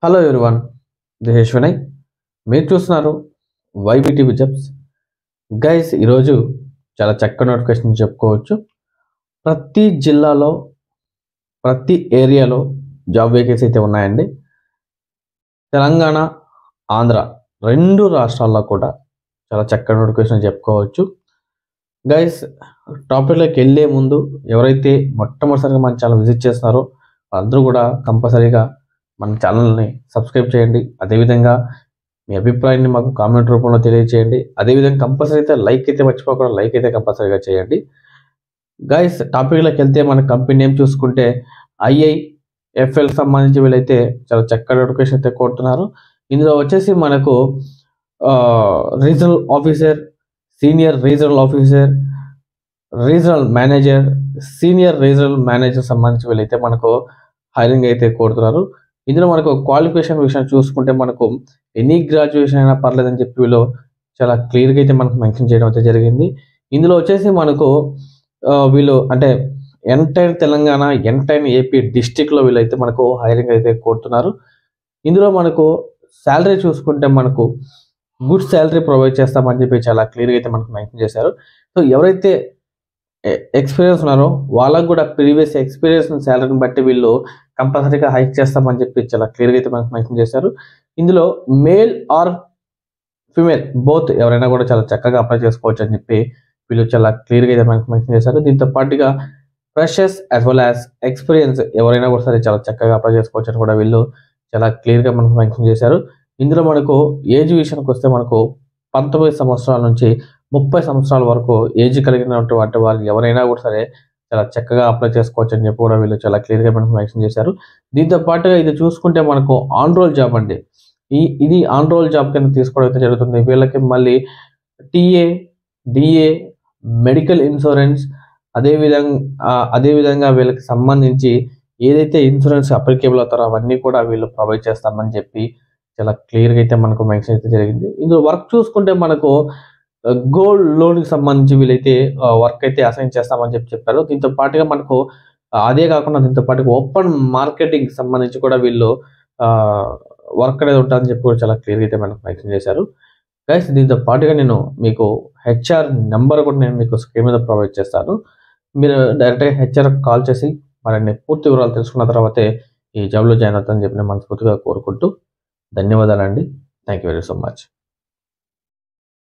Hello everyone, this is Vinay. మీరు చూస్తున్నారు వైబీటీవీ jobs. Guys, ఈరోజు చాలా చక్కటి నోటిఫికేషన్ చెప్పుకోవచ్చు. ప్రతి జిల్లాలో, ప్రతి ఏరియాలో జాబ్ వేకెన్సీ అయితే ఉన్నాయండి. తెలంగాణ, ఆంధ్ర రెండు రాష్ట్రాల్లో కూడా చాలా చక్కటి నోటిఫికేషన్ చెప్పుకోవచ్చు. గైస్, టాపిక్లోకి వెళ్ళే ముందు ఎవరైతే మొట్టమొదటిసారిగా మన ఛానల్ విజిట్ చేస్తున్నారో అందరూ కూడా కంపల్సరీగా మన ఛానల్ని సబ్స్క్రైబ్ చేయండి. అదేవిధంగా మీ అభిప్రాయాన్ని మాకు కామెంట్ రూపంలో తెలియజేయండి. అదేవిధంగా కంపల్సరీ అయితే లైక్ అయితే మర్చిపోకుండా లైక్ అయితే కంపల్సరీగా చేయండి. గైస్, టాపిక్లోకి వెళ్తే మన కంపెనీ నేమ్ చూసుకుంటే IIFL సంబంధించి వీళ్ళైతే చాలా చక్కటి నోటిఫికేషన్ అయితే కోరుతున్నారు. ఇందులో వచ్చేసి మనకు regional officer, senior regional officer, regional manager, senior regional manager సంబంధించి వీళ్ళైతే మనకు హైరింగ్ అయితే కోరుతున్నారు. ఇందులో మనకు క్వాలిఫికేషన్ విషయం చూసుకుంటే మనకు ఎనీ గ్రాడ్యుయేషన్ అయినా పర్లేదని చెప్పి వీళ్ళు చాలా క్లియర్గా అయితే మనకు మెన్షన్ చేయడం అయితే జరిగింది. ఇందులో వచ్చేసి మనకు వీళ్ళు అంటే ఎంటైర్ తెలంగాణ, ఎంటైర్ ఏపీ డిస్టిక్లో వీళ్ళైతే మనకు హైరింగ్ అయితే కోరుతున్నారు. ఇందులో మనకు శాలరీ చూసుకుంటే మనకు గుడ్ శాలరీ ప్రొవైడ్ చేస్తామని చెప్పి చాలా క్లియర్గా అయితే మనకు మెన్షన్ చేశారు. సో ఎవరైతే ఎక్స్పీరియన్స్ ఉన్నారో వాళ్ళకు కూడా ప్రీవియస్ ఎక్స్పీరియన్స్ శాలరీని బట్టి వీళ్ళు కంపల్సరీగా హైక్ చేస్తామని చెప్పి చాలా క్లియర్గా అయితే మనకు మెన్షన్ చేశారు. ఇందులో మేల్ ఆర్ ఫీమేల్ బోత్ ఎవరైనా కూడా చాలా చక్కగా అప్లై చేసుకోవచ్చు అని చెప్పి వీళ్ళు చాలా క్లియర్గా అయితే మనకు మెన్షన్ చేశారు. దీంతో పాటుగా freshers as well as experience ఎవరైనా కూడా సరే చాలా చక్కగా అప్లై చేసుకోవచ్చు అని కూడా వీళ్ళు చాలా క్లియర్గా మనకు మెన్షన్ చేశారు. ఇందులో మనకు ఏజ్ విషయానికి వస్తే మనకు 19 సంవత్సరాల నుంచి 30 సంవత్సరాల వరకు ఏజ్ కలిగినటువంటి వాళ్ళు ఎవరైనా కూడా సరే చాలా చక్కగా అప్లై చేసుకోవచ్చు అని చెప్పి కూడా వీళ్ళు చాలా క్లియర్గా మనకు మెన్షన్ చేశారు. దీంతో పాటుగా ఇది చూసుకుంటే మనకు ఆన్ రోల్ జాబ్ అండి. ఇది ఆన్ రోల్ జాబ్ కింద తీసుకోవడం అయితే జరుగుతుంది. వీళ్ళకి మళ్ళీ TA, DA, మెడికల్ ఇన్సూరెన్స్, అదేవిధంగా వీళ్ళకి సంబంధించి ఏదైతే ఇన్సూరెన్స్ అప్లికేబుల్ అవుతారో అవన్నీ కూడా వీళ్ళు ప్రొవైడ్ చేస్తామని చెప్పి చాలా క్లియర్గా అయితే మనకు మెన్షన్ అయితే జరిగింది. ఇందులో వర్క్ చూసుకుంటే మనకు గోల్డ్ లోన్కి సంబంధించి వీళ్ళైతే వర్క్ అయితే అసైన్ చేస్తామని చెప్పారు. దీంతో పాటుగా మనకు అదే కాకుండా దీంతో పాటుగా ఓపెన్ మార్కెటింగ్ సంబంధించి కూడా వీళ్ళు వర్క్ అనేది ఉంటుందని చెప్పి కూడా చాలా క్లియర్గా అయితే మనకు మెన్షన్ చేశారు. గైస్, దీంతో పాటుగా నేను మీకు HR నెంబర్ కూడా నేను మీకు స్క్రీన్ మీద ప్రొవైడ్ చేస్తాను. మీరు డైరెక్ట్గా HR కాల్ చేసి మరిన్ని పూర్తి వివరాలు తెలుసుకున్న తర్వాతే ఈ జాబ్లో జాయిన్ అవుతానని చెప్పి నేను మనస్ఫూర్తిగా కోరుకుంటూ ధన్యవాదాలండి. Thank you very so much.